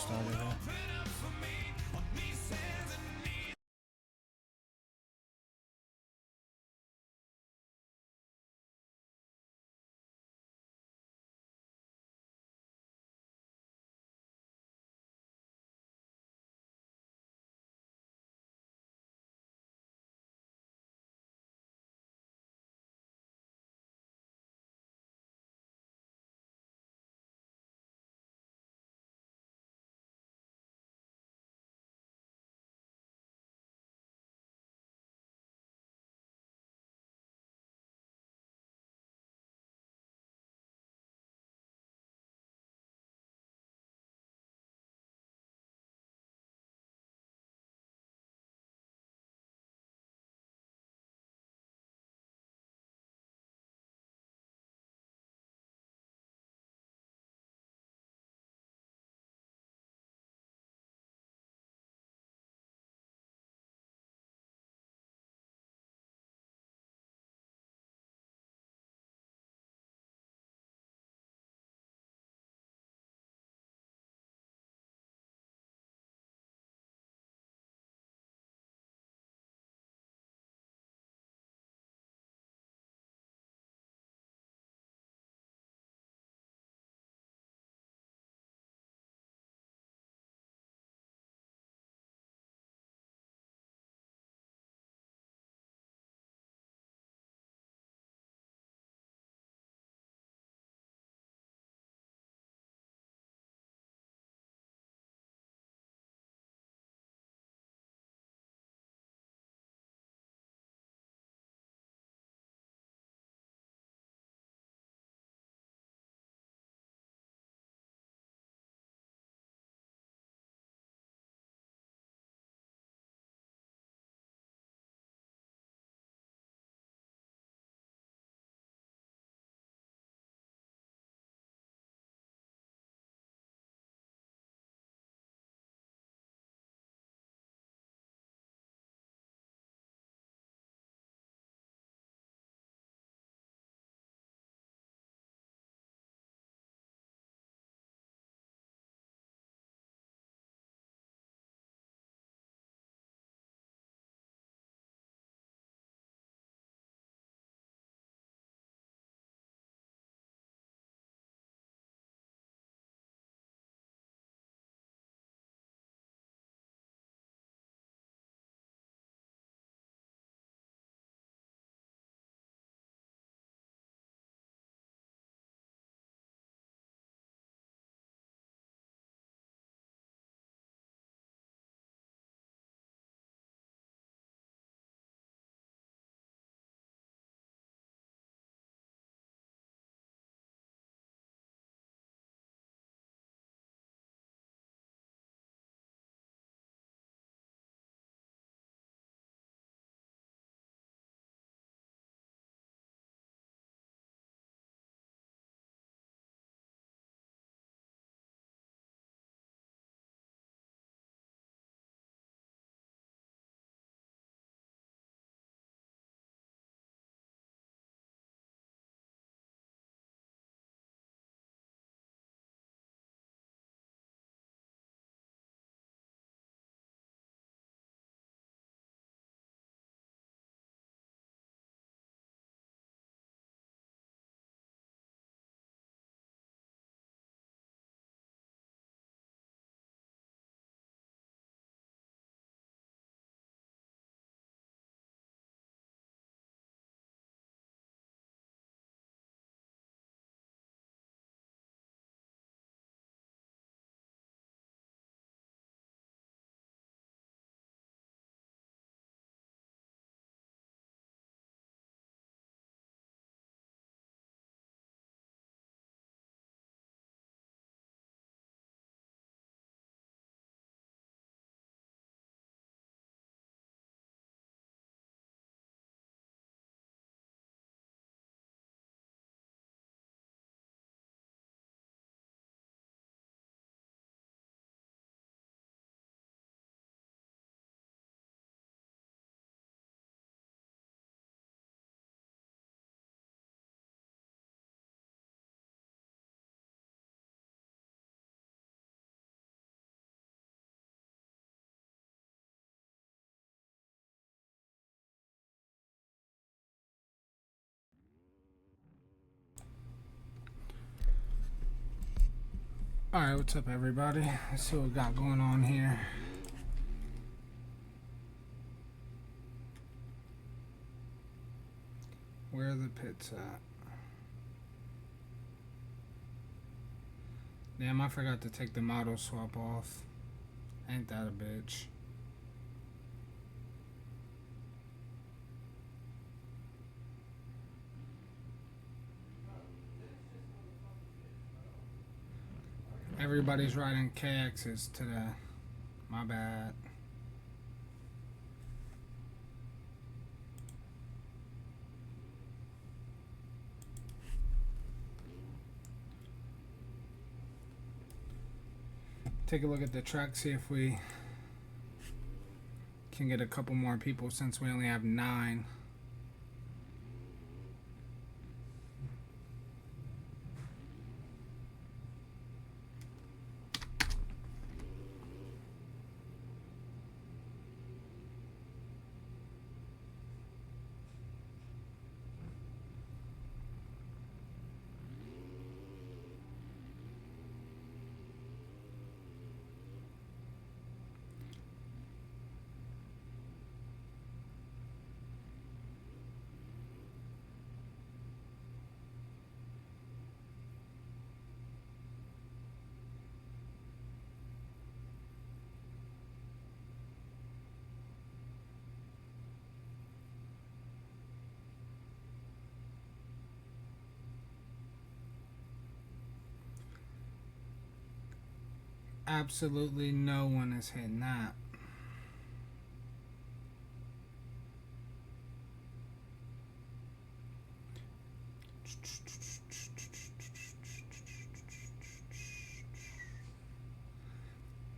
started it. Alright, what's up everybody? Let's see what we got going on here. Where are the pits at? Damn, I forgot to take the MOTO swap off. Ain't that a bitch. Everybody's riding KXs today. My bad. Take a look at the track, see if we can get a couple more people since we only have 9. Absolutely no one is hitting that.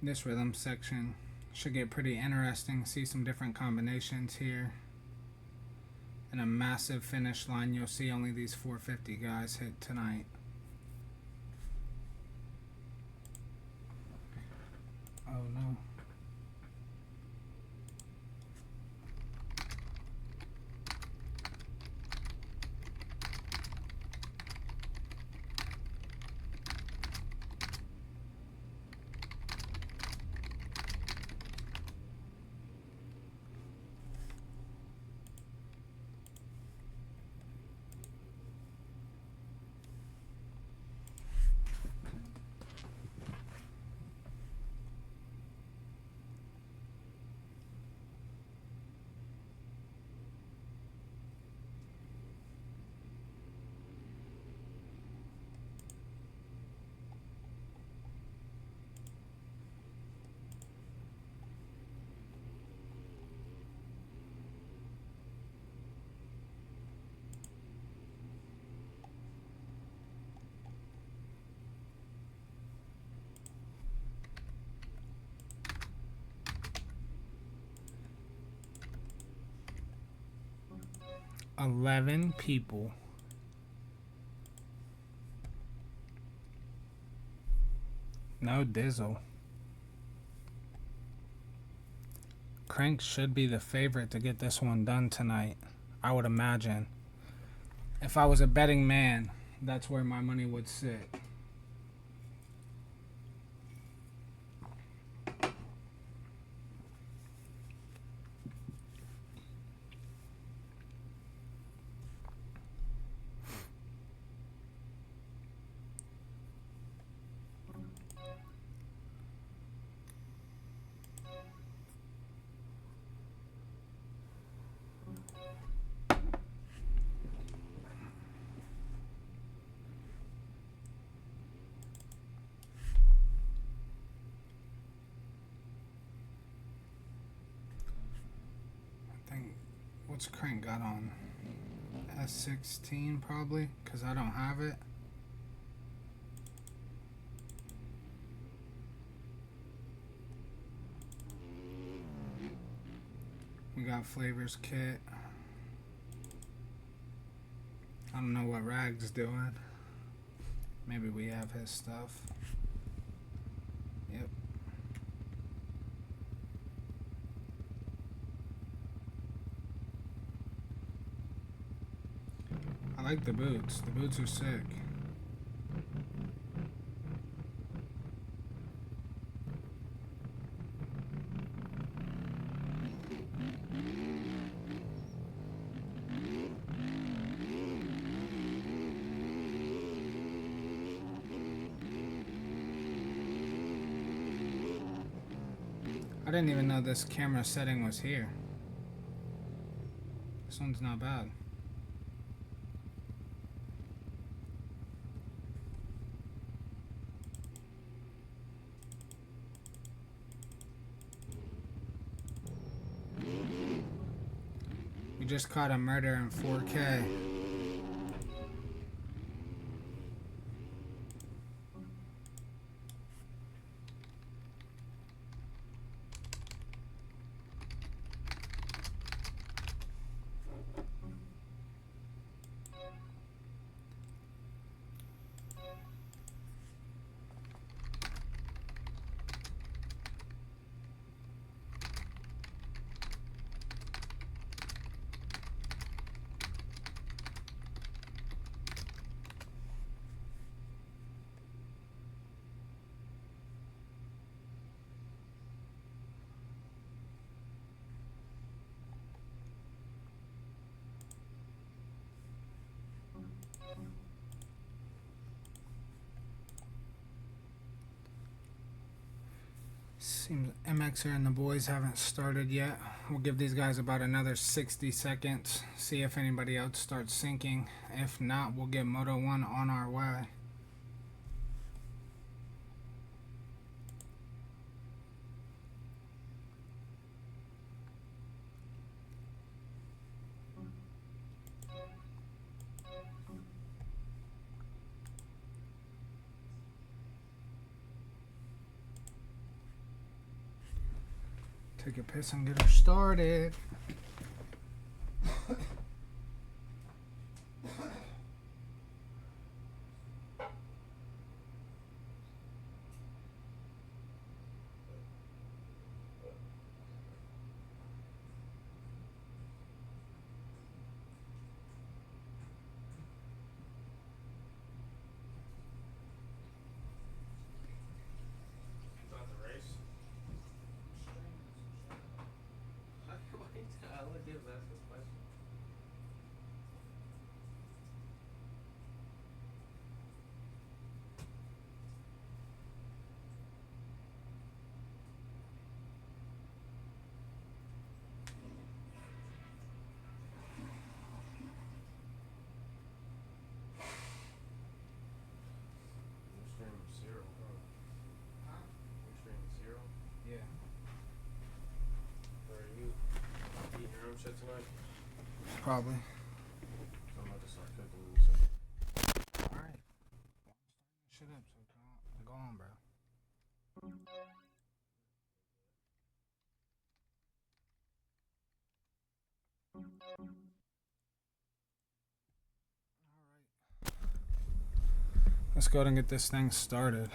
This rhythm section should get pretty interesting. See some different combinations here. And a massive finish line. You'll see only these 450 guys hit tonight. Oh no. $11 people. No Dizzle. Crank should be the favorite to get this one done tonight, I would imagine. If I was a betting man, that's where my money would sit. What's Crank got on? S16 probably, because I don't have it. We got Flavors Kit. I don't know what Rag's doing. Maybe we have his stuff. Yep. I like the boots. The boots are sick. I didn't even know this camera setting was here. This one's not bad. We just caught a murder in 4K. Seems MXer and the boys haven't started yet. We'll give these guys about another 60 seconds. See if anybody else starts syncing. If not, we'll get Moto 1 on our way. Take a piss and get her started. Tonight? Probably. I'm about to start cooking in a second. Alright. Shut up, so go on, bro. Alright. Let's go ahead and get this thing started.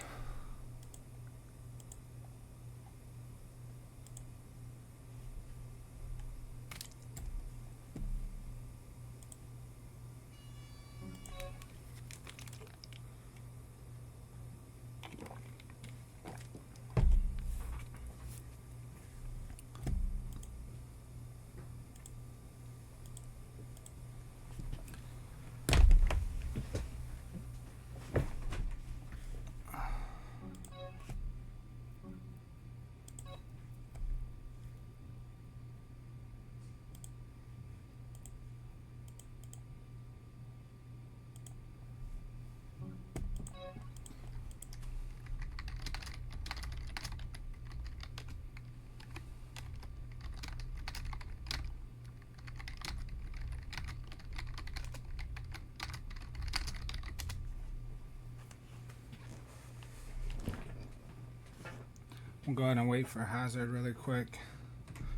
We'll go ahead and wait for Hazard really quick.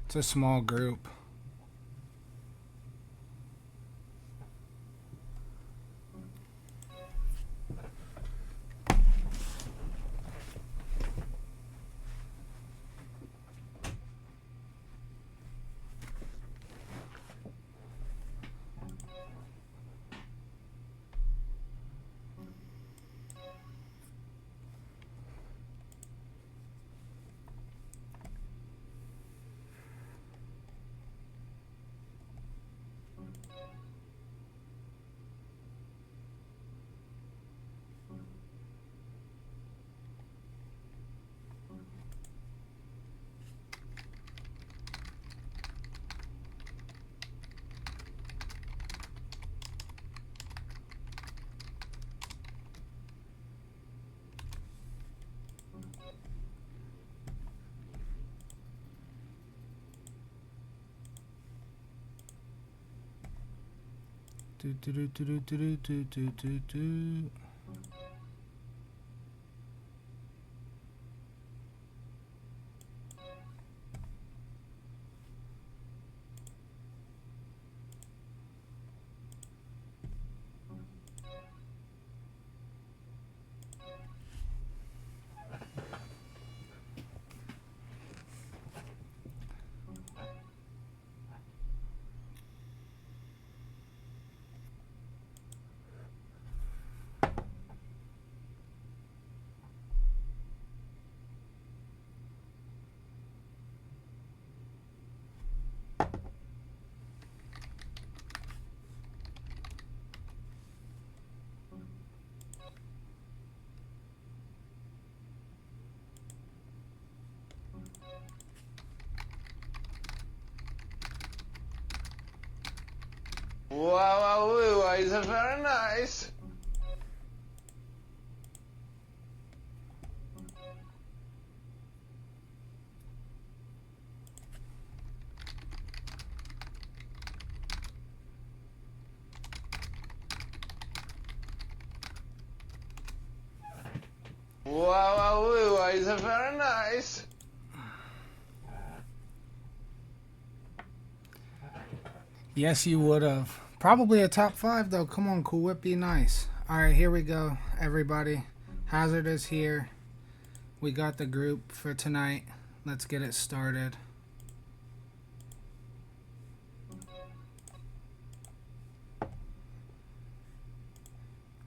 It's a small group. Wow, it's very nice. Wow, it's very nice. Yes, you would have. Probably a top 5 though. Come on, Cool Whip, be nice. Alright, here we go, everybody. Hazard is here. We got the group for tonight. Let's get it started.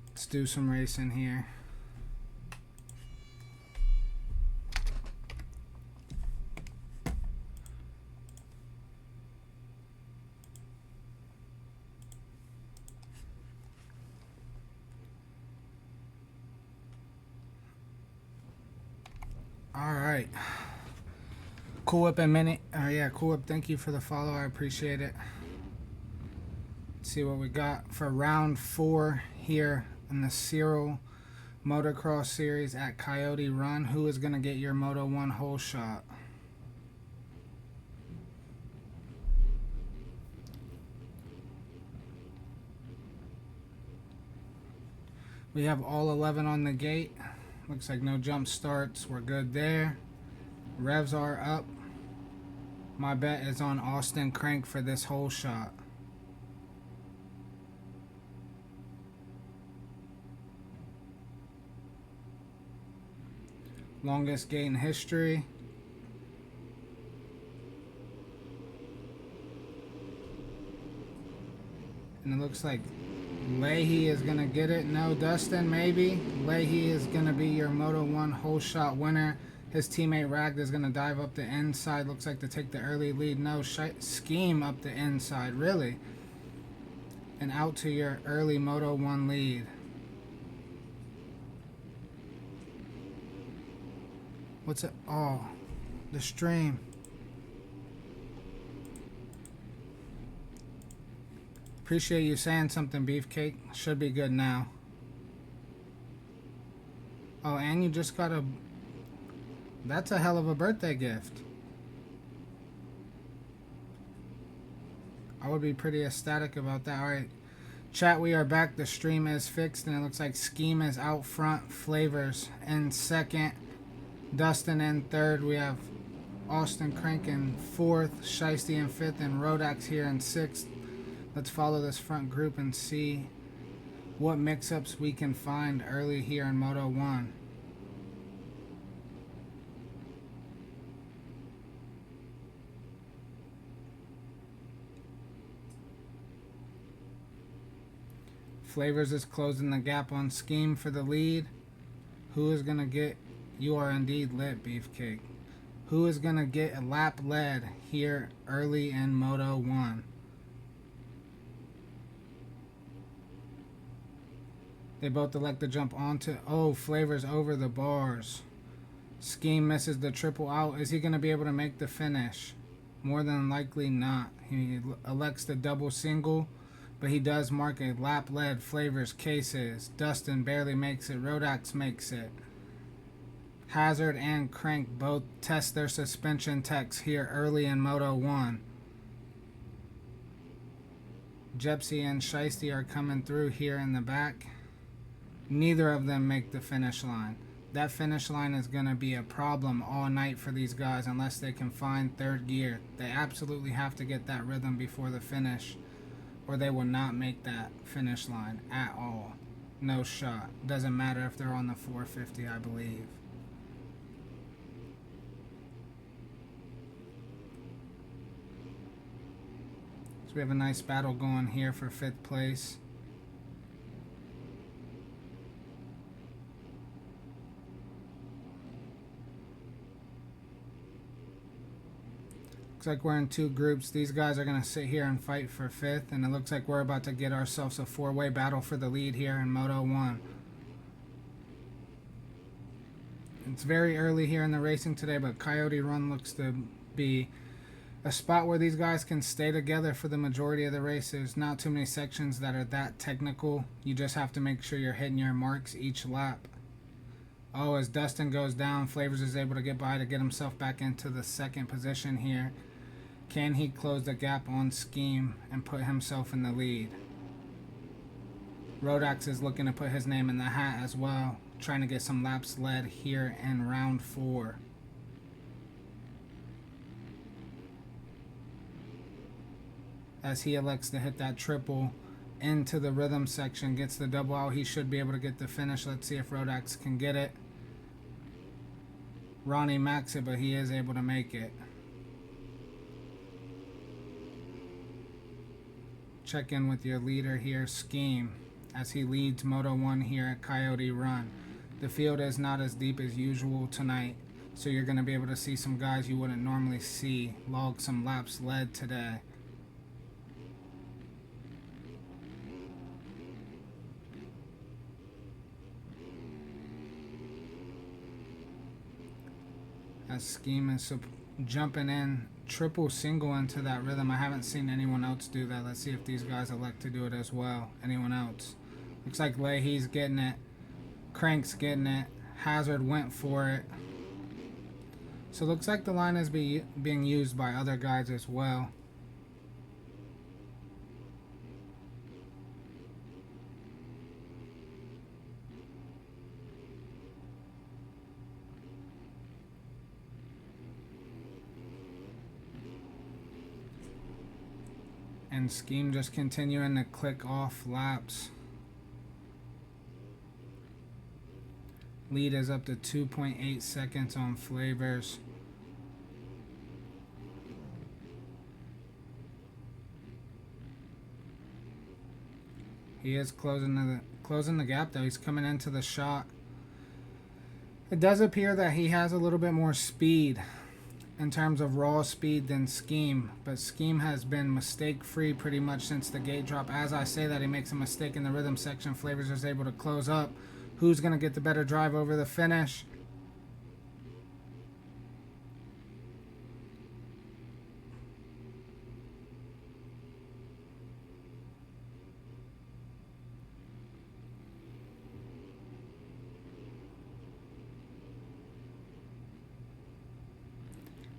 Let's do some racing here. Alright. Cool Whip and Minute. Yeah, Cool Whip, thank you for the follow. I appreciate it. Let's see what we got for round 4 here in the SIRL Motocross Series at Coyote Run. Who is going to get your Moto 1 hole shot? We have all 11 on the gate. Looks like no jump starts. We're good there. Revs are up. My bet is on Austin Crank for this hole shot. Longest gate in history. And it looks like Leahy is going to get it. No, Dustin, maybe. Leahy is going to be your Moto 1 hole shot winner. His teammate Ragd is going to dive up the inside. Looks like to take the early lead. No, Scheme up the inside. Really? And out to your early Moto 1 lead. What's it? Oh, the stream. Appreciate you saying something, Beefcake. Should be good now. Oh, and you just got a... That's a hell of a birthday gift. I would be pretty ecstatic about that. Alright, chat, we are back. The stream is fixed, and it looks like Scheme is out front. Flavors in second. Dustin in third. We have Austin Crank in fourth. Shiesty in fifth. And Rodax here in sixth. Let's follow this front group and see what mix-ups we can find early here in Moto 1. Flavors is closing the gap on Scheme for the lead. Who is going to get... You are indeed lit, Beefcake. Who is going to get a lap lead here early in Moto 1? They both elect to jump onto... Oh, Flavors over the bars. Scheme misses the triple out. Is he going to be able to make the finish? More than likely not. He elects the double single, but he does mark a lap lead. Flavors cases. Dustin barely makes it. Rodax makes it. Hazard and Crank both test their suspension techs here early in Moto 1. Jepsy and Shiesty are coming through here in the back. Neither of them make the finish line. That finish line is going to be a problem all night for these guys unless they can find third gear. They absolutely have to get that rhythm before the finish, or they will not make that finish line at all. No shot. Doesn't matter if they're on the 450, I believe. So we have a nice battle going here for 5th place. Looks like we're in 2 groups. These guys are going to sit here and fight for 5th, and it looks like we're about to get ourselves a 4-way battle for the lead here in Moto 1. It's very early here in the racing today, but Coyote Run looks to be a spot where these guys can stay together for the majority of the race. There's not too many sections that are that technical. You just have to make sure you're hitting your marks each lap. Oh, as Dustin goes down, Flavors is able to get by to get himself back into the 2nd position here. Can he close the gap on Scheme and put himself in the lead? Rodax is looking to put his name in the hat as well, trying to get some laps led here in round 4. As he elects to hit that triple into the rhythm section, gets the double out, he should be able to get the finish. Let's see if Rodax can get it. Ronnie maxed it, but he is able to make it. Check in with your leader here, Scheme, as he leads Moto 1 here at Coyote Run. The field is not as deep as usual tonight, so you're going to be able to see some guys you wouldn't normally see log some laps led today. As Scheme is jumping in, triple single into that rhythm. I haven't seen anyone else do that. Let's see if these guys elect to do it as well. Anyone else? Looks like Leahy's getting it. Crank's getting it. Hazard went for it. So it looks like the line is being used by other guys as well. And Scheme just continuing to click off laps. Lead is up to 2.8 seconds on Flavors. He is closing the gap though. He's coming into the shot. It does appear that he has a little bit more speed in terms of raw speed than Scheme, but Scheme has been mistake-free pretty much since the gate drop. As I say that, he makes a mistake in the rhythm section. Flavors is able to close up. Who's going to get the better drive over the finish?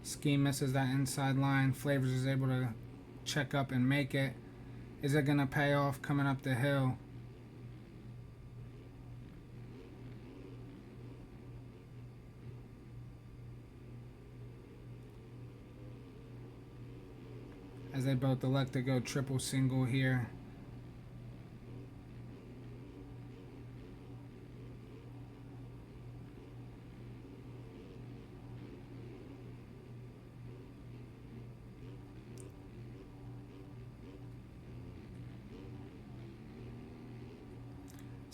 Scheme misses that inside line. Flavors is able to check up and make it. Is it going to pay off coming up the hill? As they both elect to go triple single here.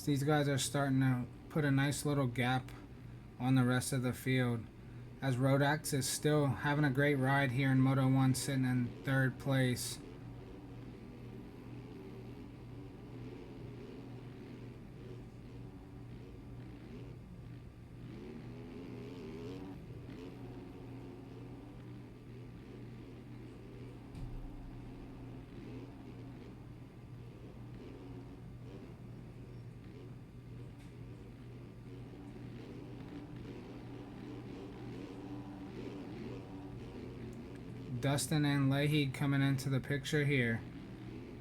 These guys are starting to put a nice little gap on the rest of the field, as Rodax is still having a great ride here in Moto 1, sitting in 3rd place. Dustin and Leahy coming into the picture here.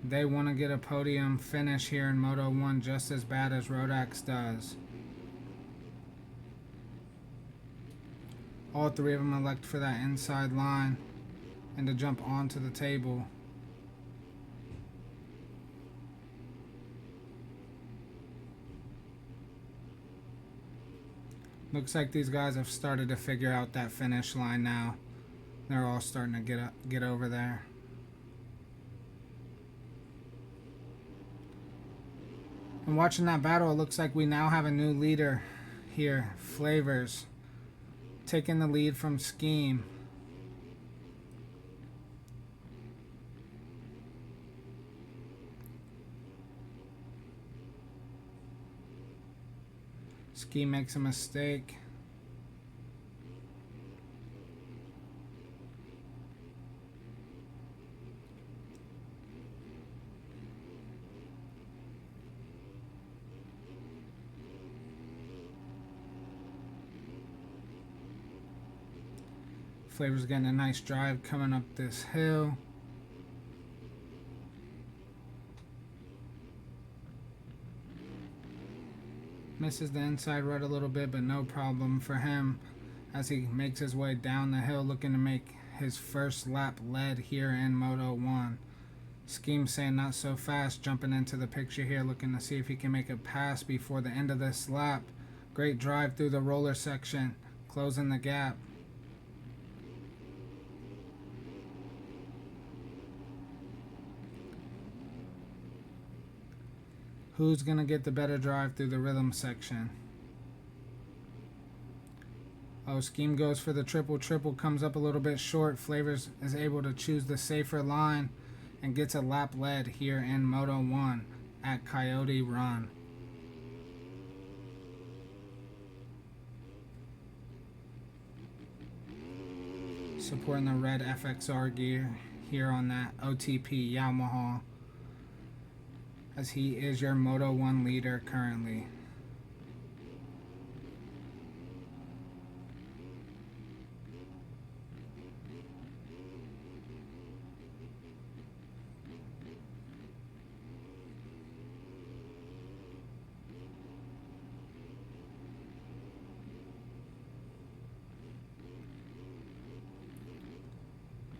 They want to get a podium finish here in Moto 1 just as bad as Rodax does. All three of them elect for that inside line and to jump onto the table. Looks like these guys have started to figure out that finish line now. They're all starting to get over there. And watching that battle, it looks like we now have a new leader here. Flavors taking the lead from Scheme. Scheme makes a mistake. Flavor's getting a nice drive coming up this hill. Misses the inside right a little bit, but no problem for him as he makes his way down the hill looking to make his first lap lead here in Moto 1. Scheme saying not so fast, jumping into the picture here looking to see if he can make a pass before the end of this lap. Great drive through the roller section, closing the gap. Who's going to get the better drive through the rhythm section? Oh, Scheme goes for the triple. Triple comes up a little bit short. Flavors is able to choose the safer line and gets a lap lead here in Moto 1 at Coyote Run. Supporting the red FXR gear here on that OTP Yamaha, as he is your Moto 1 leader currently.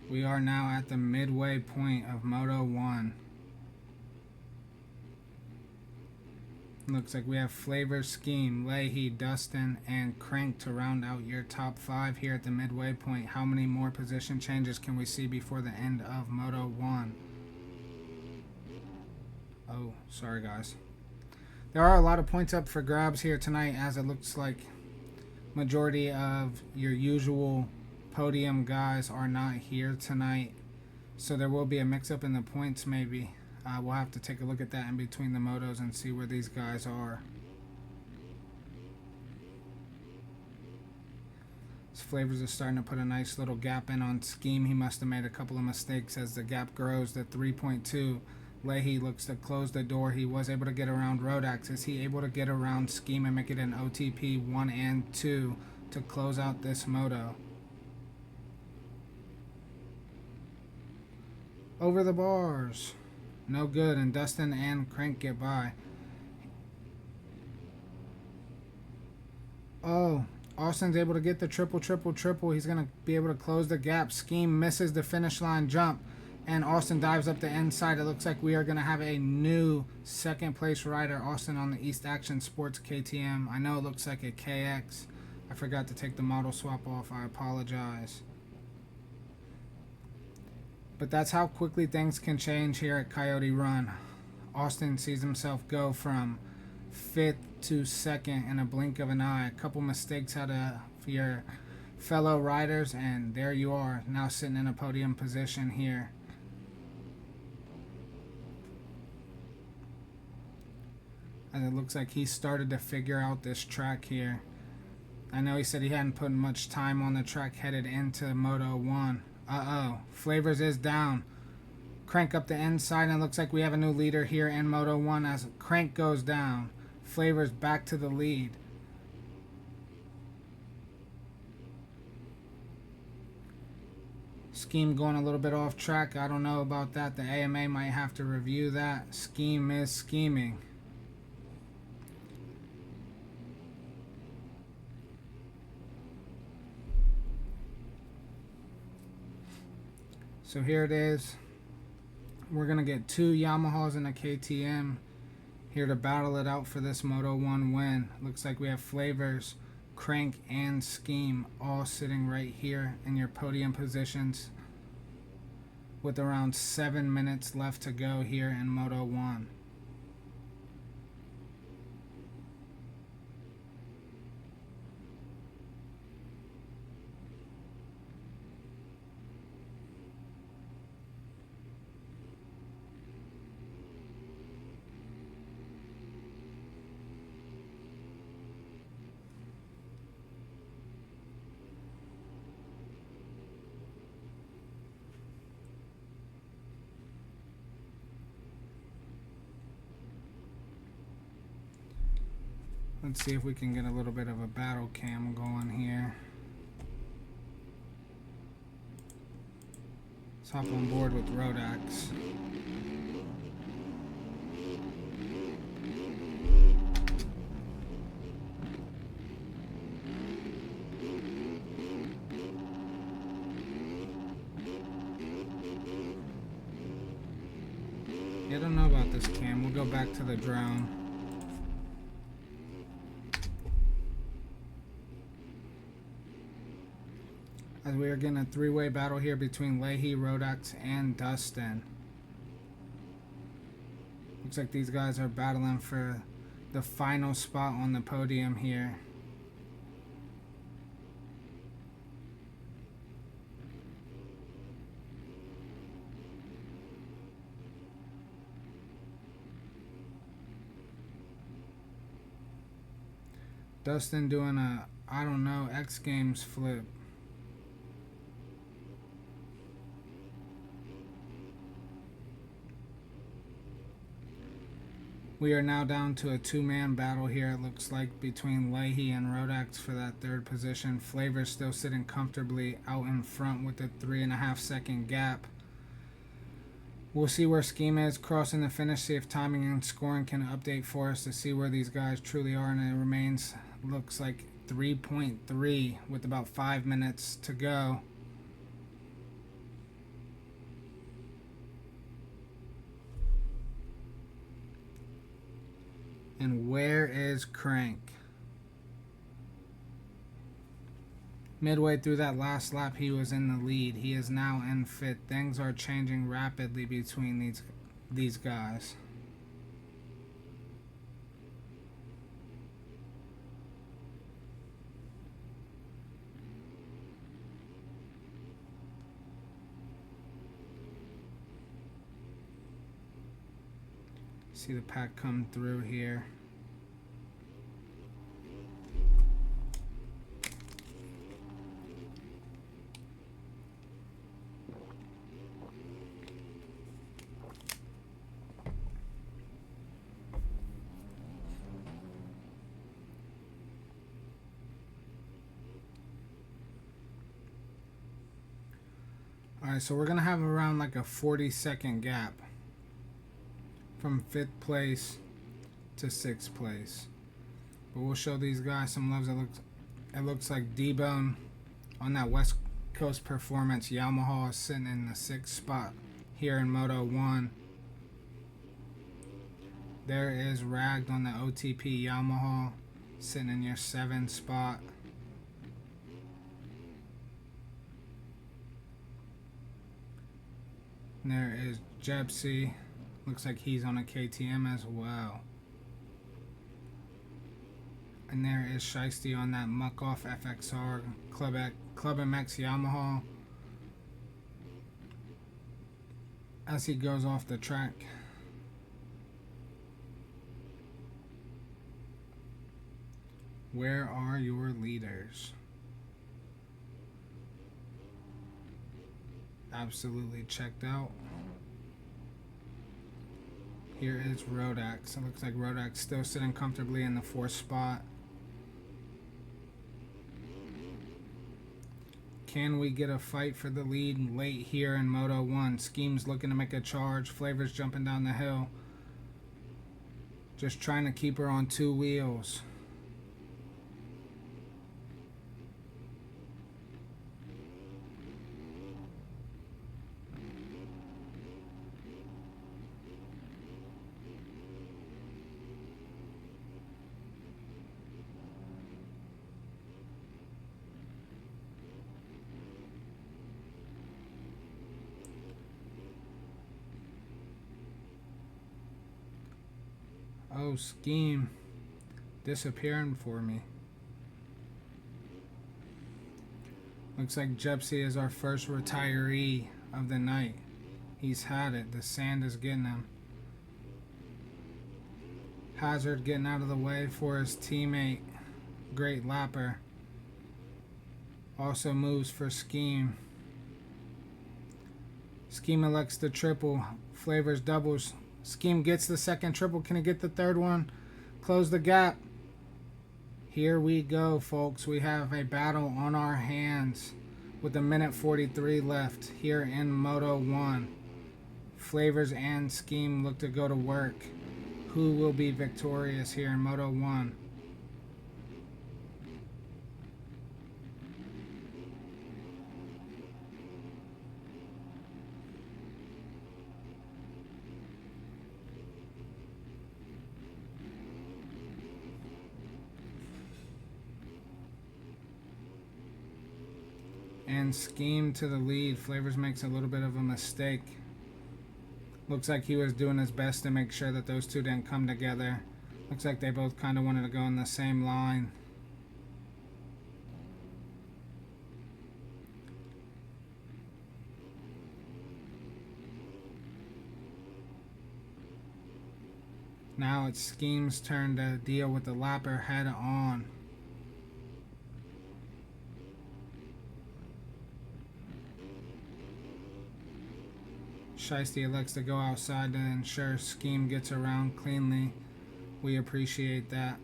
We are now at the midway point of Moto 1. Looks like we have Flavor, Scheme, Leahy, Dustin, and Crank to round out your top 5 here at the midway point. How many more position changes can we see before the end of Moto 1? Oh, sorry guys. There are a lot of points up for grabs here tonight, as it looks like majority of your usual podium guys are not here tonight. So there will be a mix-up in the points maybe. We'll have to take a look at that in between the motos and see where these guys are. Flavors is starting to put a nice little gap in on Scheme. He must have made a couple of mistakes as the gap grows to 3.2. Leahy looks to close the door. He was able to get around Rodax. Is he able to get around Scheme and make it an OTP 1 and 2 to close out this moto? Over the bars. No good, and Dustin and Crank get by. Oh, Austin's able to get the triple. He's going to be able to close the gap. Scheme misses the finish line jump, and Austin dives up the inside. It looks like we are going to have a new second place rider, Austin, on the East Action Sports KTM. I know it looks like a KX. I forgot to take the model swap off. I apologize. But that's how quickly things can change here at Coyote Run. Austin sees himself go from 5th to 2nd in a blink of an eye. A couple mistakes out of your fellow riders, and there you are, now sitting in a podium position here. And it looks like he started to figure out this track here. I know he said he hadn't put much time on the track headed into Moto 1. Uh-oh, Flavors is down. Crank up the inside, and it looks like we have a new leader here in Moto 1 as Crank goes down. Flavors back to the lead. Scheme going a little bit off track. I don't know about that. The AMA might have to review that. Scheme is scheming. So here it is. We're going to get 2 Yamahas and a KTM here to battle it out for this Moto 1 win. Looks like we have Flavors, Crank, and Scheme all sitting right here in your podium positions with around 7 minutes left to go here in Moto 1. Let's see if we can get a little bit of a battle cam going here. Let's hop on board with Rodax. I don't know about this cam. We'll go back to the drone. As we are getting a 3-way battle here between Leahy, Rodax, and Dustin. Looks like these guys are battling for the final spot on the podium here. Dustin doing a, I don't know, X Games flip. We are now down to a 2-man battle here, it looks like, between Leahy and Rodax for that 3rd position. Flavor still sitting comfortably out in front with a 3.5 second gap. We'll see where Scheme is crossing the finish, see if timing and scoring can update for us to see where these guys truly are, and it remains, looks like 3.3 with about 5 minutes to go. And where is Crank? Midway through that last lap, he was in the lead. He is now in 5th. Things are changing rapidly between these guys. See the pack come through here. Alright, so we're going to have around like a 40-second gap from 5th place to 6th place. But we'll show these guys some loves. It looks like D-Bone on that West Coast Performance Yamaha is sitting in the 6th spot here in Moto 1. There is Ragged on the OTP Yamaha sitting in your 7th spot. And there is Jepsy. Looks like he's on a KTM as well. And there is Shiesty on that Muck Off FXR Club MX Yamaha. As he goes off the track. Where are your leaders? Absolutely checked out. Here is Rodax. It looks like Rodax still sitting comfortably in the 4th spot. Can we get a fight for the lead late here in Moto 1? Scheme's looking to make a charge. Flavor's jumping down the hill. Just trying to keep her on two wheels. Oh, Scheme disappearing for me. Looks like Gypsy is our first retiree of the night. He's had it. The sand is getting him. Hazard getting out of the way for his teammate. Great lapper. Also moves for Scheme. Scheme elects the triple. Flavors doubles. Scheme gets the second triple. Can he get the third one? Close the gap. Here we go, folks. We have a battle on our hands with a minute 43 left here in Moto 1. Flavors and Scheme look to go to work. Who will be victorious here in Moto 1? And Scheme to the lead. Flavors makes a little bit of a mistake. Looks like he was doing his best to make sure that those two didn't come together. Looks like they both kind of wanted to go in the same line. Now it's Scheme's turn to deal with the lapper head on. Shiesty elects to go outside to ensure Scheme gets around cleanly. We appreciate that.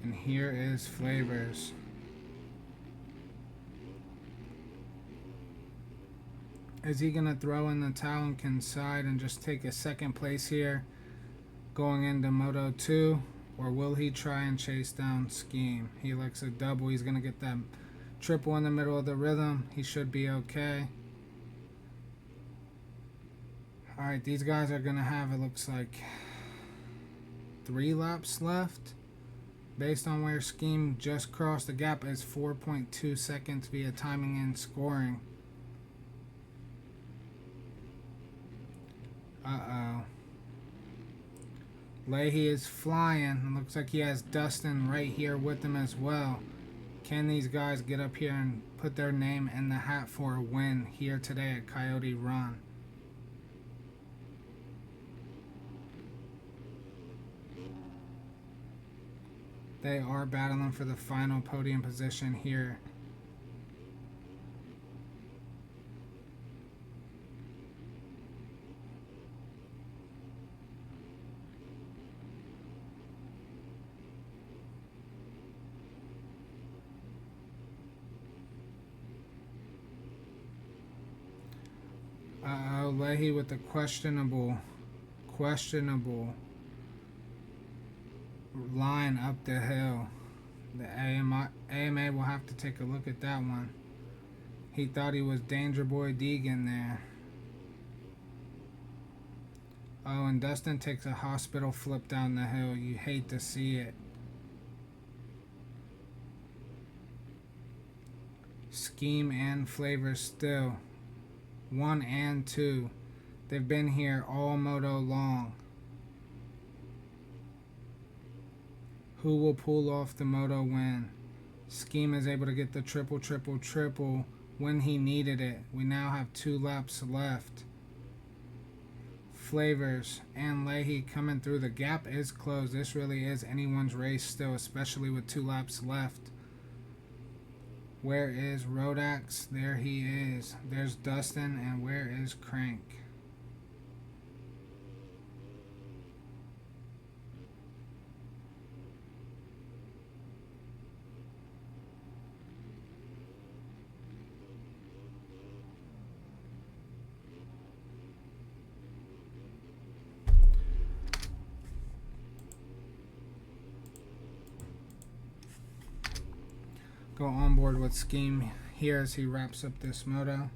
And here is Flavors. Is he going to throw in the towel and coincide and just take a second place here going into Moto 2? Or will he try and chase down Scheme? He elects a double. He's going to get that triple in the middle of the rhythm. He should be okay. Alright, these guys are going to have, it looks like, 3 laps left. Based on where Scheme just crossed, the gap is 4.2 seconds via timing and scoring. Uh-oh. Leahy is flying. Looks like he has Dustin right here with him as well. Can these guys get up here and put their name in the hat for a win here today at Coyote Run? They are battling for the final podium position here. Leahy with the questionable line up the hill. The AMA will have to take a look at that one. He thought he was Danger Boy Deegan there. Oh, and Dustin takes a hospital flip down the hill. You hate to see it. Scheme and Flavor still. 1 and 2. They've been here all moto long. Who will pull off the moto win? Scheme is able to get the triple when he needed it. We now have 2 laps left. Flavors and Leahy coming through. The gap is closed. This really is anyone's race still, especially with 2 laps left. Where is Rodax? There he is. There's Dustin, and where is Crank? Go on board with Scheme here as he wraps up this moto.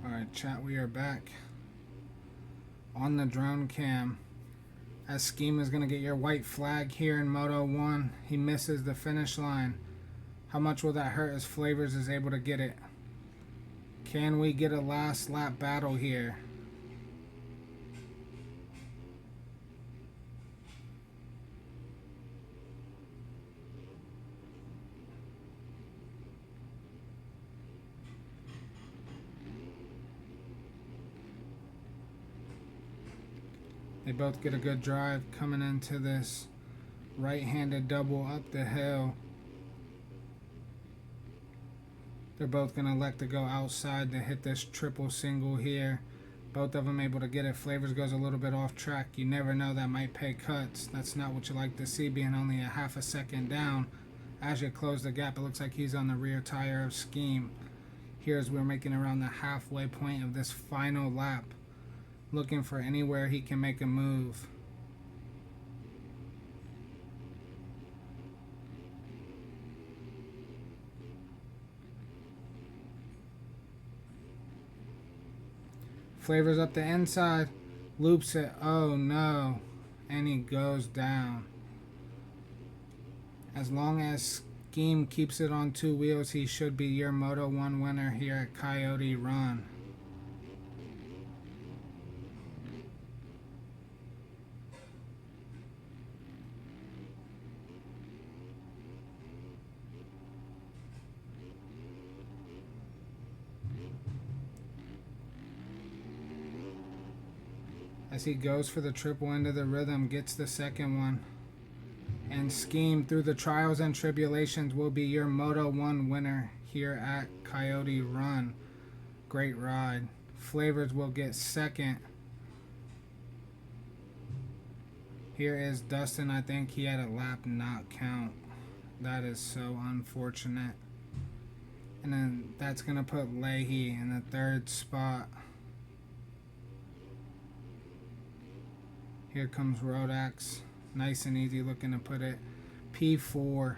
Alright, chat, we are back on the drone cam. As Scheme is going to get your white flag here in Moto 1. He misses the finish line. How much will that hurt as Flavors is able to get it? Can we get a last lap battle here? They both get a good drive coming into this right-handed double up the hill. They're both going to elect to go outside to hit this triple single here. Both of them able to get it. Flavors goes a little bit off track. You never know, that might pay cuts. That's not what you like to see, being only a half a second down. As you close the gap, it looks like he's on the rear tire of Scheme. Here's we're making around the halfway point of this final lap. Looking for anywhere he can make a move. Flavors up the inside, loops it, oh no, and he goes down. As long as Scheme keeps it on two wheels, he should be your Moto 1 winner here at Coyote Run. As he goes for the triple into the rhythm, gets the second one. And Scheme, through the trials and tribulations, will be your Moto 1 winner here at Coyote Run. Great ride. Flavors will get second. Here is Dustin. I think he had a lap not count. That is so unfortunate. And then that's going to put Leahy in the third spot. Here comes Rodax. Nice and easy looking to put it. P4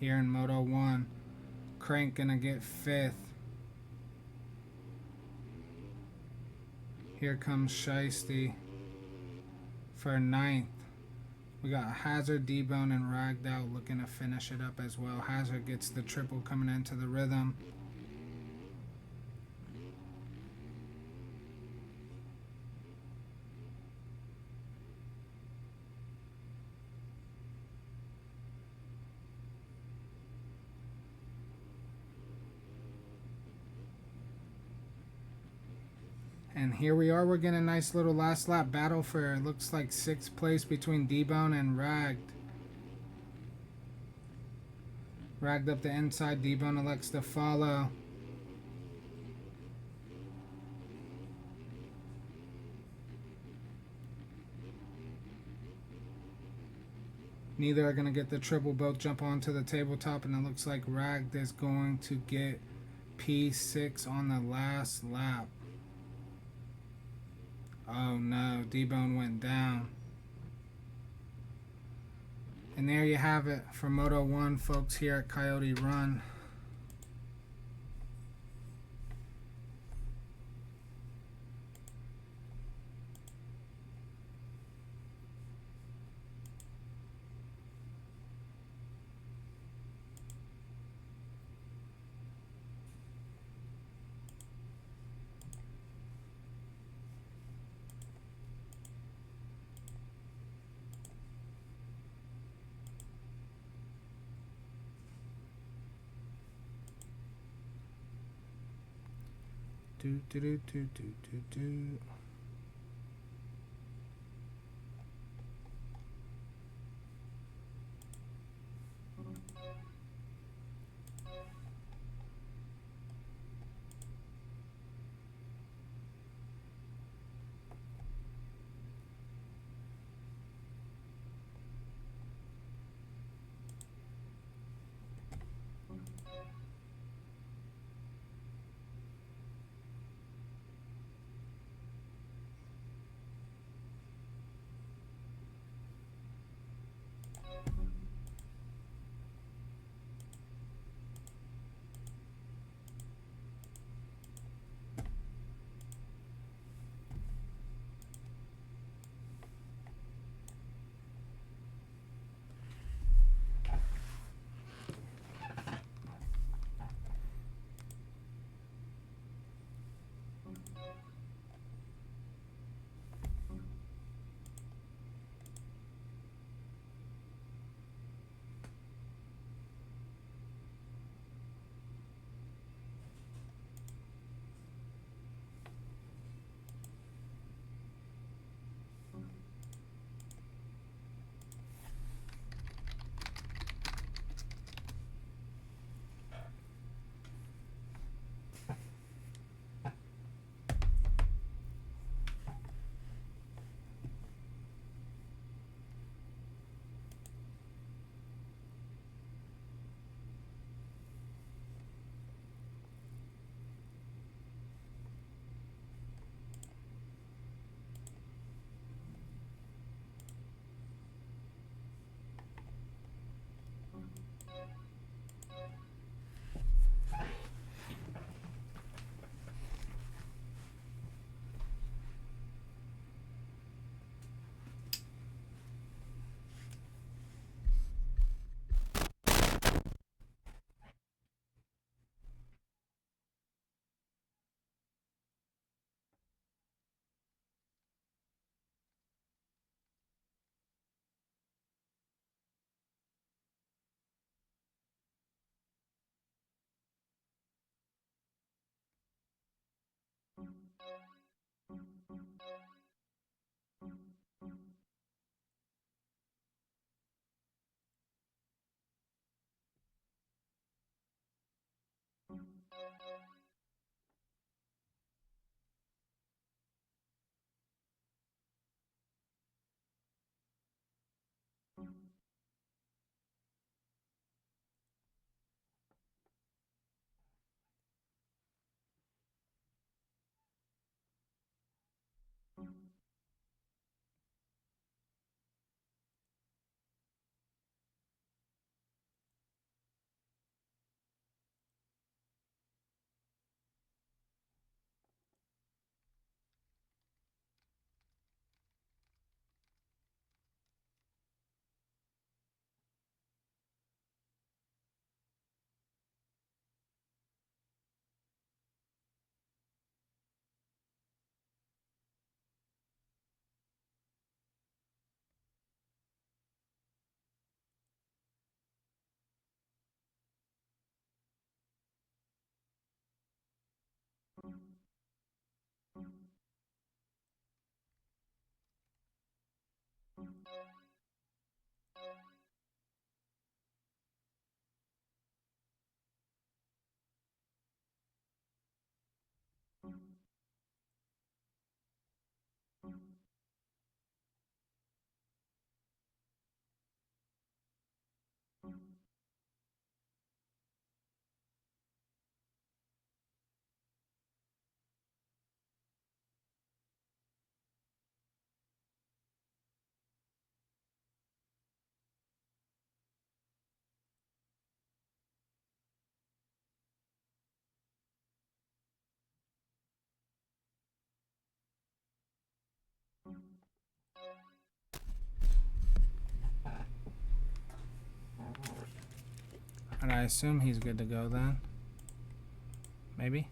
here in Moto 1. Crank gonna get 5th. Here comes Shiesty for 9th. We got Hazard, D-Bone, and Ragged Out looking to finish it up as well. Hazard gets the triple coming into the rhythm. And here we are, we're getting a nice little last lap battle for, it looks like 6th place between D-Bone and Ragged. Ragged up the inside, D-Bone elects to follow. Neither are going to get the triple, both jump onto the tabletop, and it looks like Ragged is going to get P6 on the last lap. Oh no, D-Bone went down. And there you have it for Moto 1, folks, here at Coyote Run. Do do do do do do do. And I assume he's good to go then. Maybe.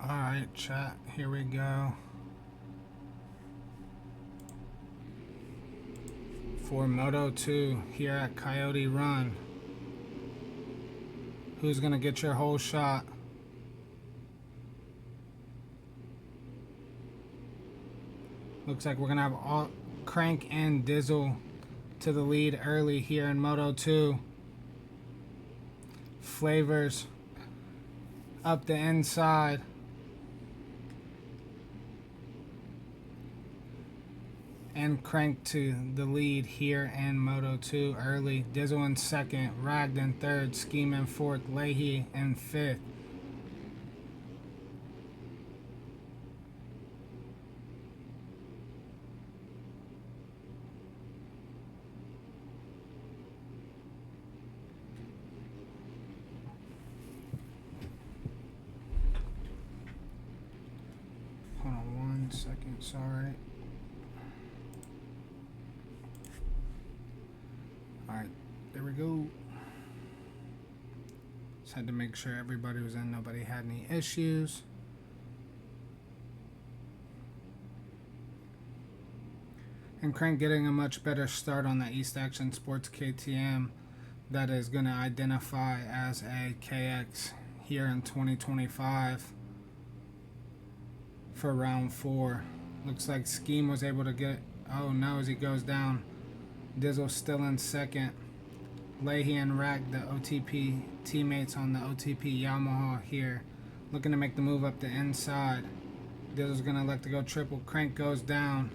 Alright, chat, here we go. For Moto 2 here at Coyote Run. Who's gonna get your whole shot? Looks like we're gonna have all Crank and Dizzle to the lead early here in Moto 2. Flavors up the inside. And Crank to the lead here in Moto 2 early. Dizzle in second, Ragged in third, Scheme in fourth, Leahy in fifth. Hold on 1 second, sorry. Alright, there we go. Just had to make sure everybody was in, nobody had any issues. And Crank getting a much better start on the East Action Sports KTM that is going to identify as a KX here in 2025 for round 4. Looks like Scheme was able to get, oh no, as he goes down. Dizzle still in second. Leahy and Rack, the OTP teammates on the OTP Yamaha here, looking to make the move up the inside. Dizzle's gonna elect to go triple. Crank goes down.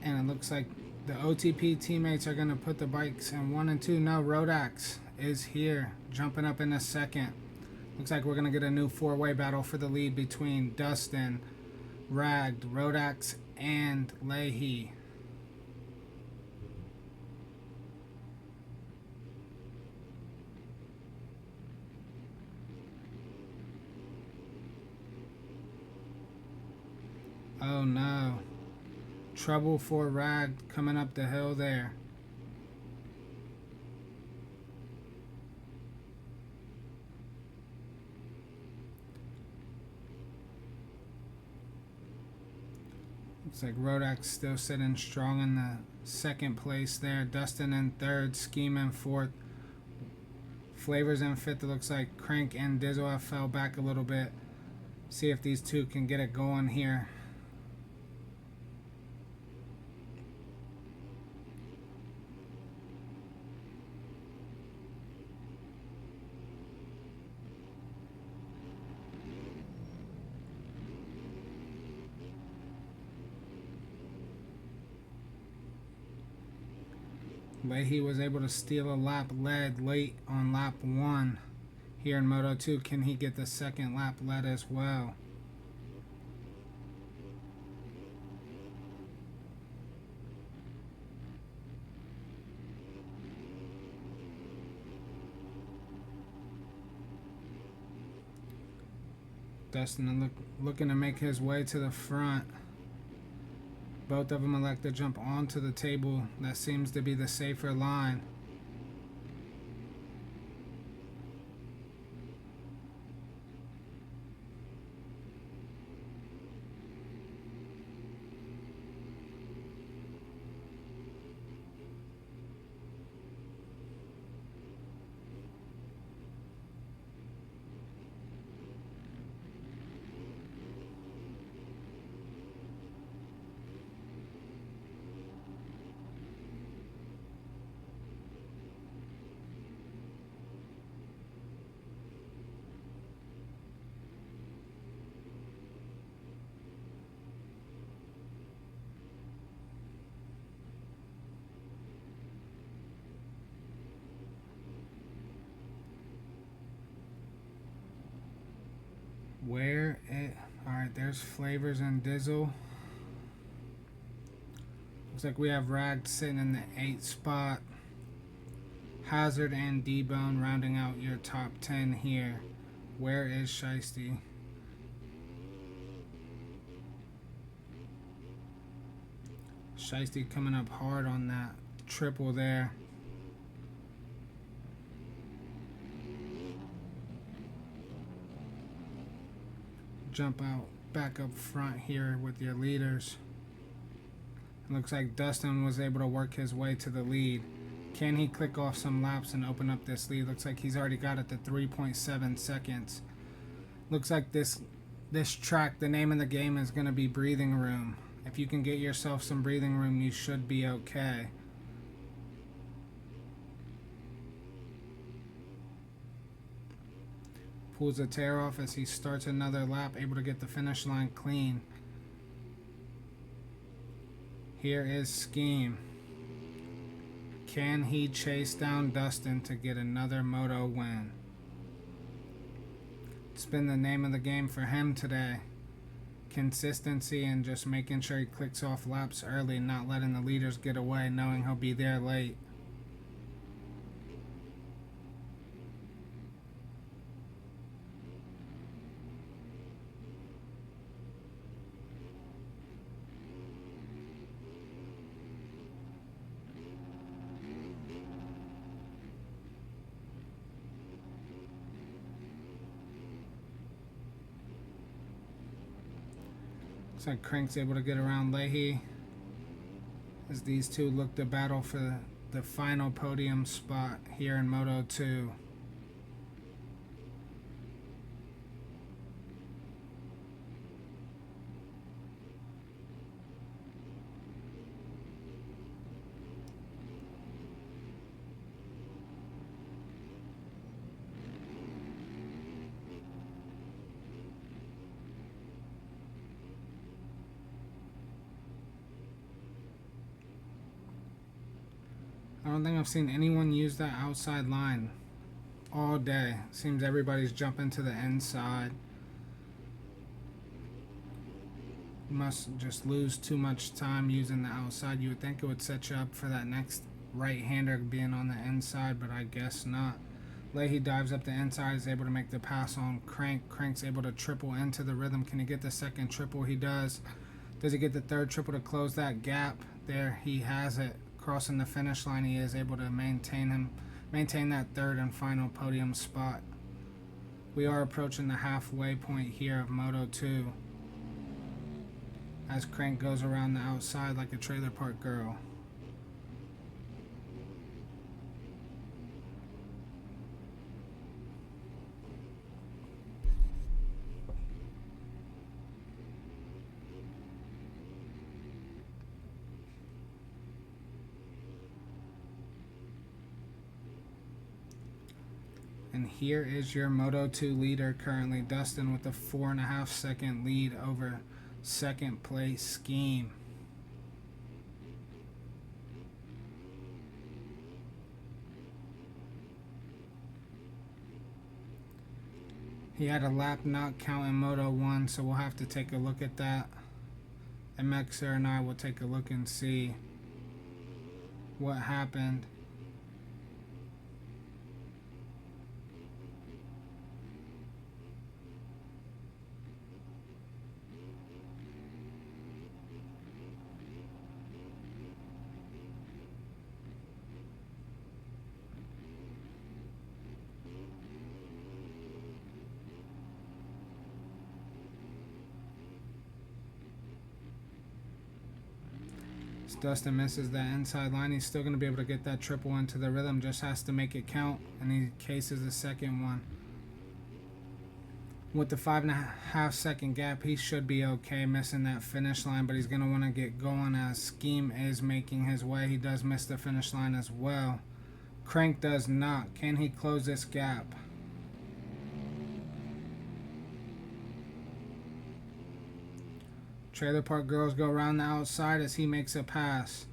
And it looks like the OTP teammates are gonna put the bikes in 1 and 2. No, Rodax is here, jumping up in a second. Looks like we're gonna get a new 4-way battle for the lead between Dustin, Ragged, Rodax, and Leahy. Oh no. Trouble for Rag coming up the hill there. Looks like Rodax still sitting strong in the second place there. Dustin in third, Scheme in fourth. Flavors in fifth. It looks like Crank and Dizzle have fell back a little bit. See if these two can get it going here. Leahy was able to steal a lap lead late on lap 1 here in Moto 2. Can he get the second lap lead as well? Dustin looking to make his way to the front. Both of them elect to jump onto the table. That seems to be the safer line. Alright, there's Flavors and Dizzle. Looks like we have Rag sitting in the 8th spot. Hazard and D-Bone rounding out your top 10 here. Where is Shiesty? Shiesty coming up hard on that triple there. Jump out back up front here with your leaders. It looks like Dustin was able to work his way to the lead. Can he click off some laps and open up this lead? Looks like he's already got it to 3.7 seconds. Looks like this track, the name of the game is going to be breathing room. If you can get yourself some breathing room, you should be okay. Pulls a tear off as he starts another lap, able to get the finish line clean. Here is Scheme. Can he chase down Dustin to get another moto win? It's been the name of the game for him today. Consistency and just making sure he clicks off laps early, not letting the leaders get away, knowing he'll be there late. Looks like Crank's able to get around Leahy as these two look to battle for the final podium spot here in Moto 2. I don't think I've seen anyone use that outside line all day. Seems everybody's jumping to the inside. You must just lose too much time using the outside. You would think it would set you up for that next right-hander being on the inside, but I guess not. Leahy dives up the inside, is able to make the pass on Crank. Crank's able to triple into the rhythm. Can he get the second triple? He does. Does he get the third triple to close that gap? There, he has it. Crossing the finish line, he is able to maintain that third and final podium spot. We are approaching the halfway point here of Moto 2 as Crank goes around the outside like a trailer park girl. And here is your Moto 2 leader currently, Dustin, with a 4.5 second lead over second place Scheme. He had a lap not count in Moto 1, so we'll have to take a look at that. MXer and I will take a look and see what happened. Dustin misses that inside line. He's still going to be able to get that triple into the rhythm. Just has to make it count. And he cases the second one. With the 5.5 second gap, he should be okay missing that finish line. But he's going to want to get going as Scheme is making his way. He does miss the finish line as well. Crank does not. Can he close this gap? Trailer Park Girls go around the outside as he makes a pass.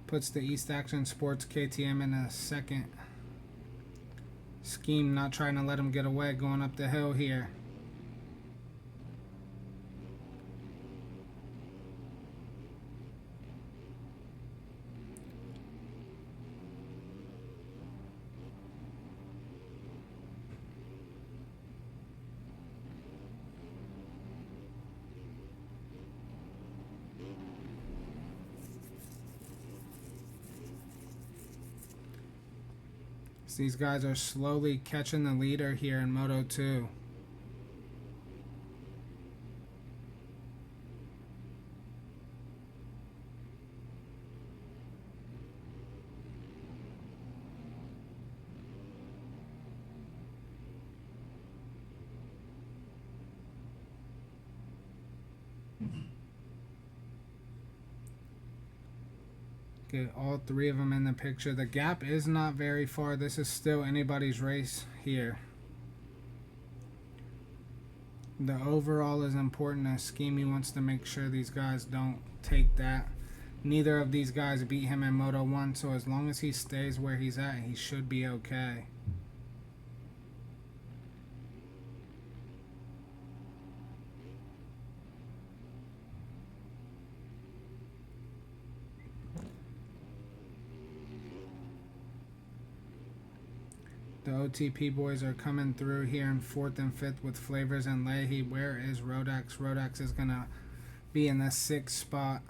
Puts the East Action Sports KTM in a second. Scheme not trying to let him get away, going up the hill here. These guys are slowly catching the leader here in Moto 2. Get all three of them in the picture. The gap is not very far. This is still anybody's race here. The overall is important as Scheme wants to make sure these guys don't take that. Neither of these guys beat him in Moto 1, so as long as he stays where he's at, he should be okay. The OTP boys are coming through here in 4th and 5th with Flavors and Leahy. Where is Rodax? Rodax is going to be in the 6th spot.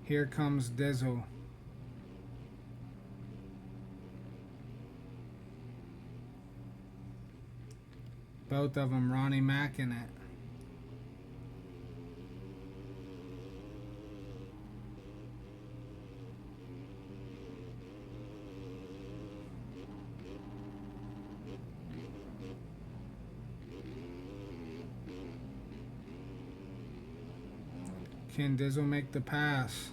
Here comes Dizzle. Both of them, Ronnie Mack in it. Can Dizzle make the pass?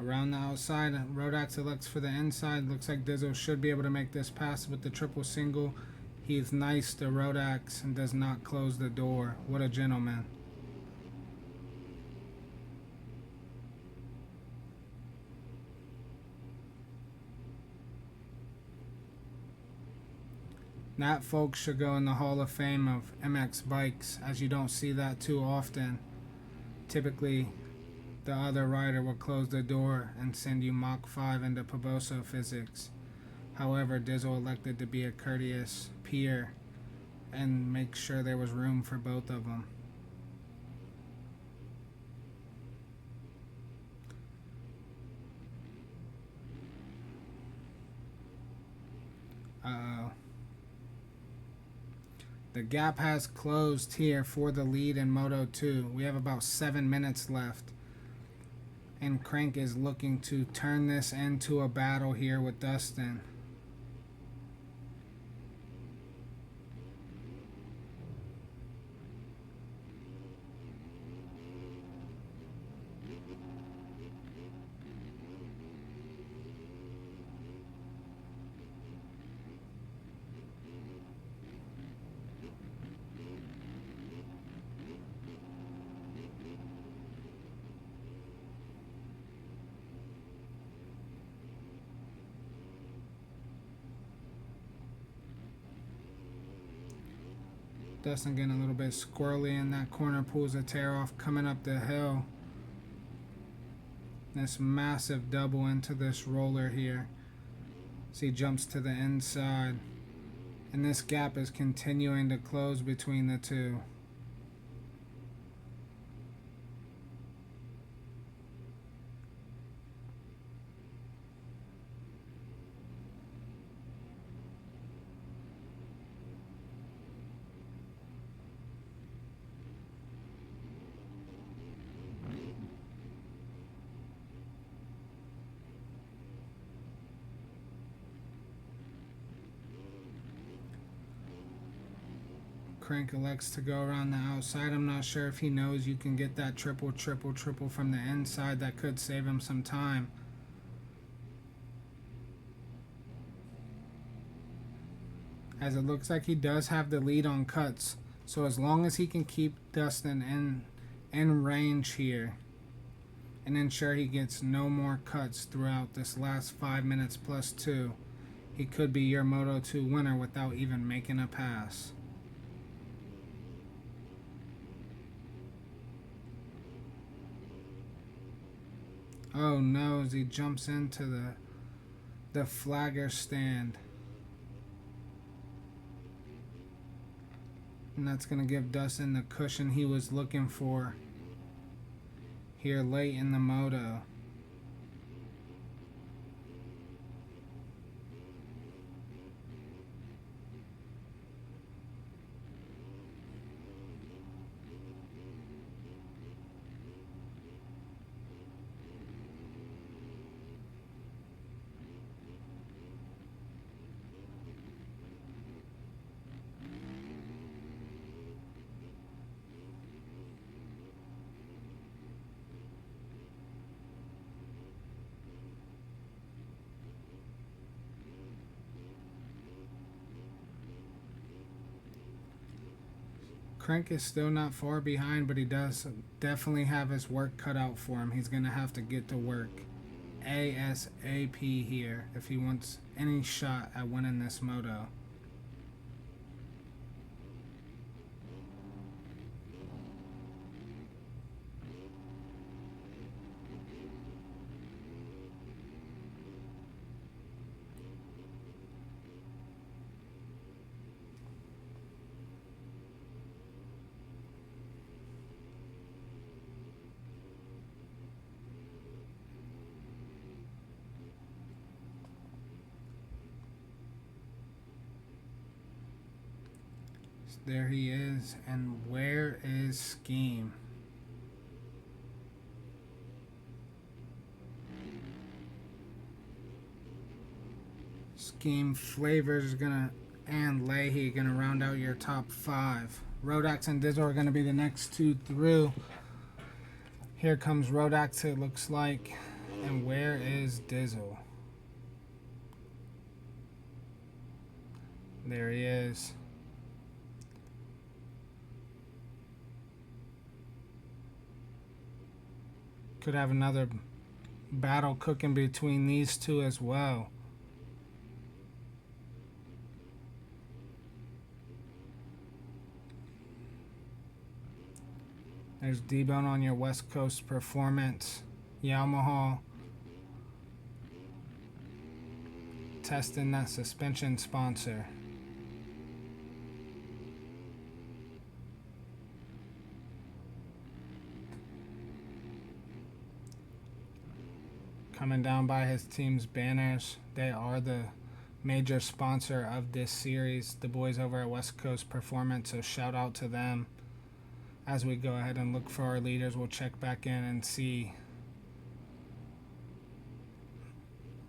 Around the outside, Rodax elects for the inside. Looks like Dizzle should be able to make this pass with the triple single. He's nice to Rodax and does not close the door. What a gentleman. That, folks, should go in the Hall of Fame of MX Bikes, as you don't see that too often. Typically, the other rider will close the door and send you Mach 5 into Poboso physics. However, Dizzle elected to be a courteous peer and make sure there was room for both of them. Uh-oh. The gap has closed here for the lead in Moto 2. We have about 7 minutes left. And Crank is looking to turn this into a battle here with Dustin. Dustin getting a little bit squirrely in that corner, pulls a tear off, coming up the hill. This massive double into this roller here. So he jumps to the inside. And this gap is continuing to close between the two. Crank elects to go around the outside. I'm not sure if he knows you can get that triple from the inside. That could save him some time. As it looks like he does have the lead on cuts. So as long as he can keep Dustin in range here and ensure he gets no more cuts throughout this last 5 minutes plus 2, he could be your Moto 2 winner without even making a pass. Oh no, as he jumps into the flagger stand. And that's going to give Dustin the cushion he was looking for here late in the moto. Crank is still not far behind, but he does definitely have his work cut out for him. He's going to have to get to work ASAP here if he wants any shot at winning this moto. There he is, and where is Scheme? Scheme, Flavors and Leahy gonna round out your top 5. Rodax and Dizzle are gonna be the next 2 through. Here comes Rodax, it looks like, and where is Dizzle? There he is. Could have another battle cooking between these two as well. There's D-Bone on your West Coast Performance. Yamaha testing that suspension sponsor. Coming down by his team's banners. They are the major sponsor of this series, the boys over at West Coast Performance, so shout out to them. As we go ahead and look for our leaders, we'll check back in and see.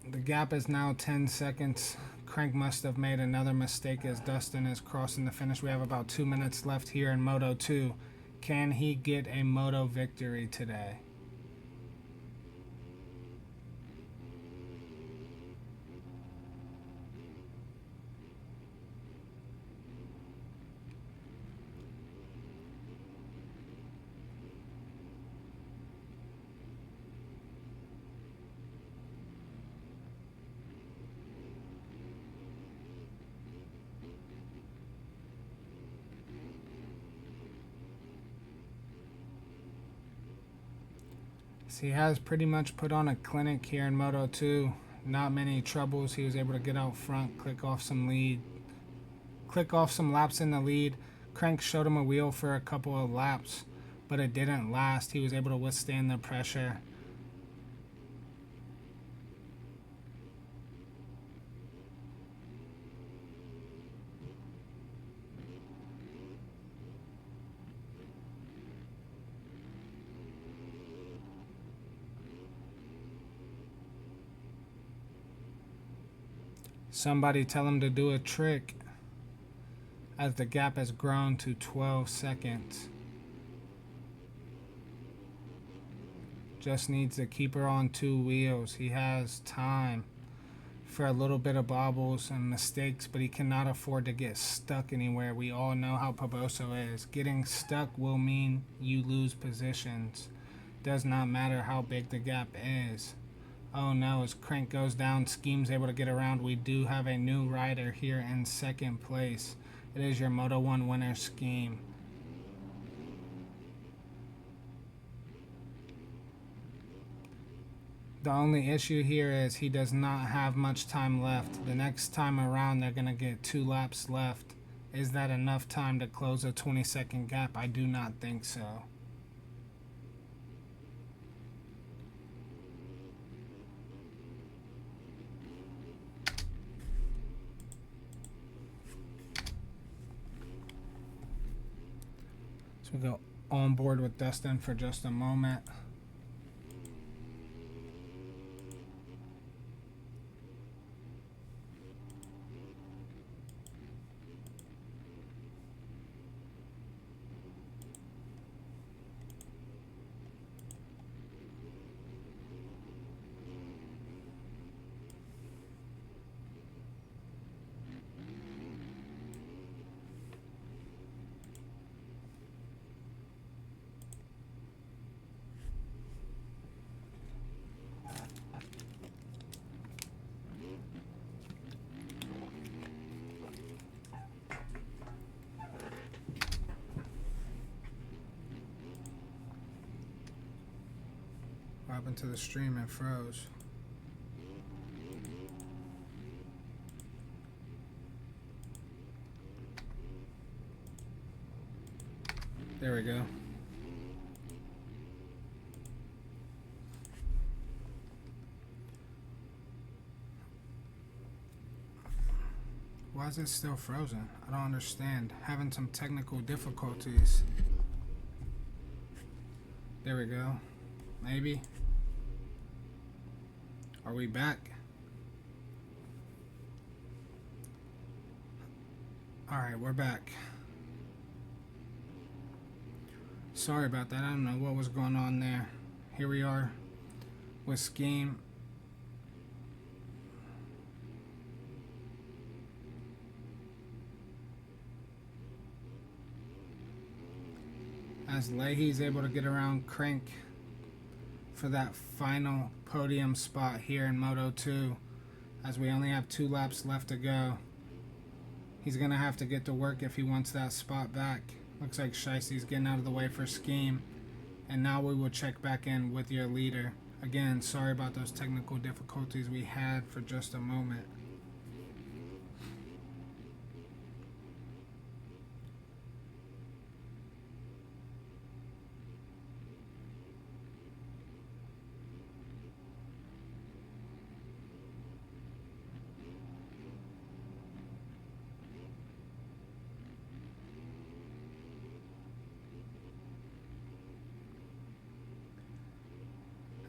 The gap is now 10 seconds. Crank must have made another mistake as Dustin is crossing the finish. We have about 2 minutes left here in Moto 2. Can he get a Moto victory today? He has pretty much put on a clinic here in Moto 2. Not many troubles. He was able to get out front, click off some laps in the lead. Crank showed him a wheel for a couple of laps, but it didn't last. He was able to withstand the pressure. Somebody tell him to do a trick, as the gap has grown to 12 seconds. Just needs to keep her on 2 wheels. He has time for a little bit of bobbles and mistakes, but he cannot afford to get stuck anywhere. We all know how Poboso is. Getting stuck will mean you lose positions. Does not matter how big the gap is. Oh no, as Crank goes down, Scheme's able to get around. We do have a new rider here in second place. It is your Moto 1 winner, Scheme. The only issue here is he does not have much time left. The next time around, they're going to get 2 laps left. Is that enough time to close a 20-second gap? I do not think so. So we go on board with Dustin for just a moment. What happened to the stream? It froze. There we go. Why is it still frozen? I don't understand. Having some technical difficulties. There we go. Maybe. Are we back? Alright, we're back. Sorry about that. I don't know what was going on there. Here we are with Scheme. As Leahy's able to get around Crank for that final podium spot here in Moto 2, as we only have 2 laps left to go. He's gonna have to get to work if he wants that spot back. Looks like Shicey's getting out of the way for Scheme, and now we will check back in with your leader. Again, sorry about those technical difficulties we had for just a moment.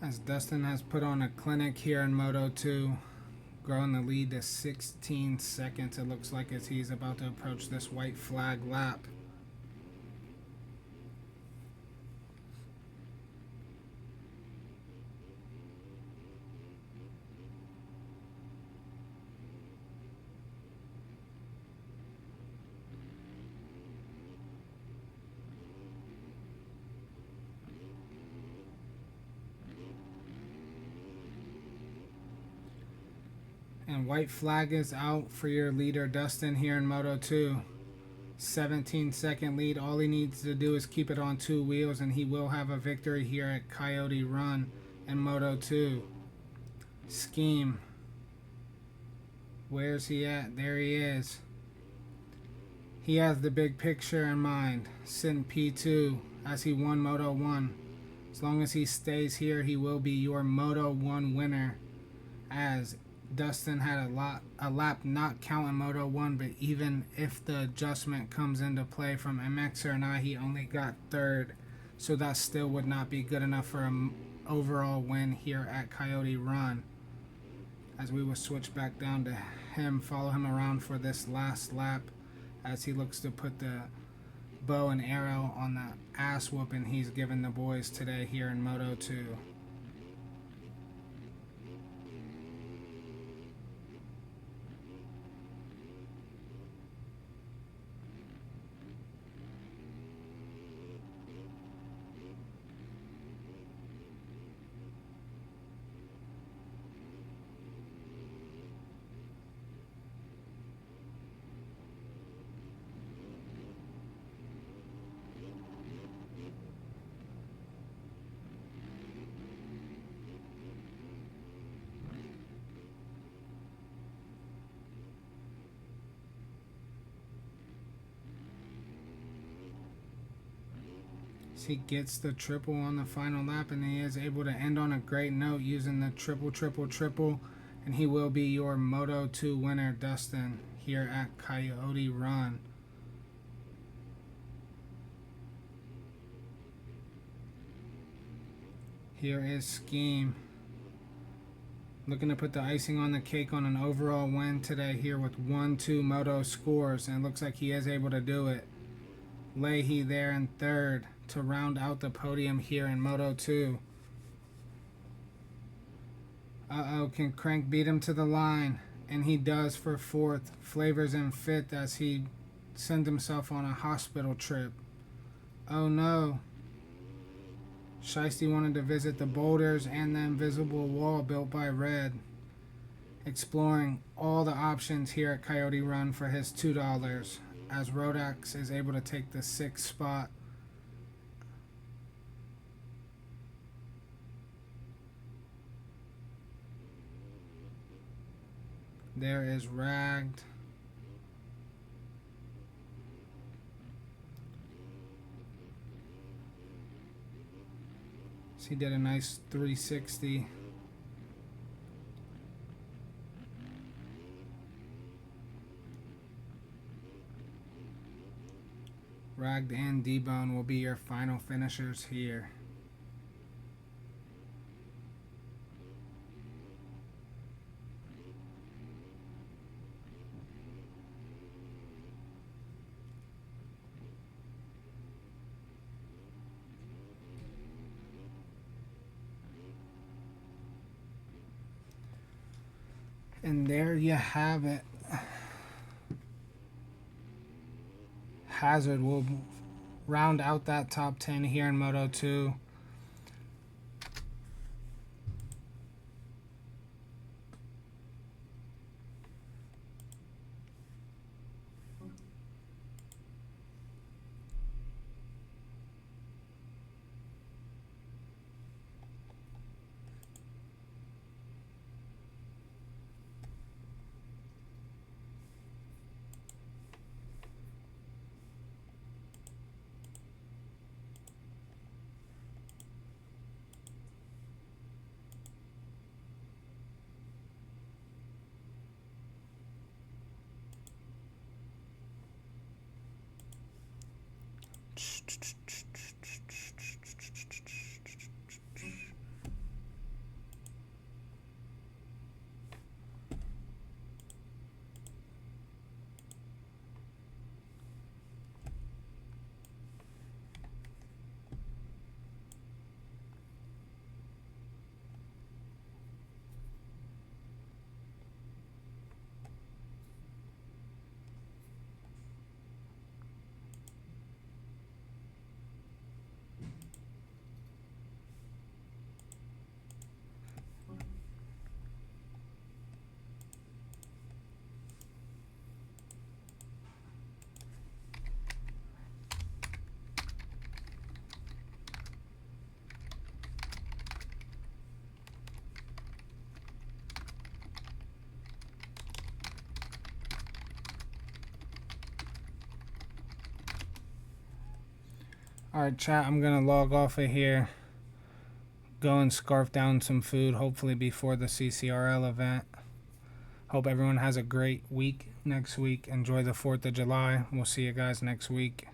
As Dustin has put on a clinic here in Moto 2, growing the lead to 16 seconds, it looks like, as he's about to approach this white flag lap. And white flag is out for your leader, Dustin, here in Moto 2. 17-second lead. All he needs to do is keep it on 2 wheels, and he will have a victory here at Coyote Run. in Moto 2. Scheme. Where's he at? There he is. He has the big picture in mind, sitting P2 as he won Moto 1. As long as he stays here, he will be your Moto 1 winner, as Dustin had a lap not counting Moto 1, but even if the adjustment comes into play from MX or not, he only got third, so that still would not be good enough for an overall win here at Coyote Run. As we will switch back down to him, follow him around for this last lap as he looks to put the bow and arrow on the ass whooping he's given the boys today here in Moto 2. He gets the triple on the final lap, and he is able to end on a great note using the triple, and he will be your Moto 2 winner, Dustin, here at Coyote Run. Here is Scheme, looking to put the icing on the cake on an overall win today here with 1-2 Moto scores, and it looks like he is able to do it. Leahy there in third to round out the podium here in Moto 2. Can Crank beat him to the line? And he does for fourth. Flavors in fifth as he sends himself on a hospital trip. Oh no. Shiesty wanted to visit the boulders and the invisible wall built by Red, exploring all the options here at Coyote Run for his $2, as Rodax is able to take the 6th spot. There is Ragged. So he did a nice 360. Ragged and D-Bone will be your final finishers here. And there you have it. Hazard will round out that top 10 here in Moto 2. Alright, chat, I'm gonna log off of here. Go and scarf down some food, hopefully before the CCRL event. Hope everyone has a great week next week. Enjoy the 4th of July. We'll see you guys next week.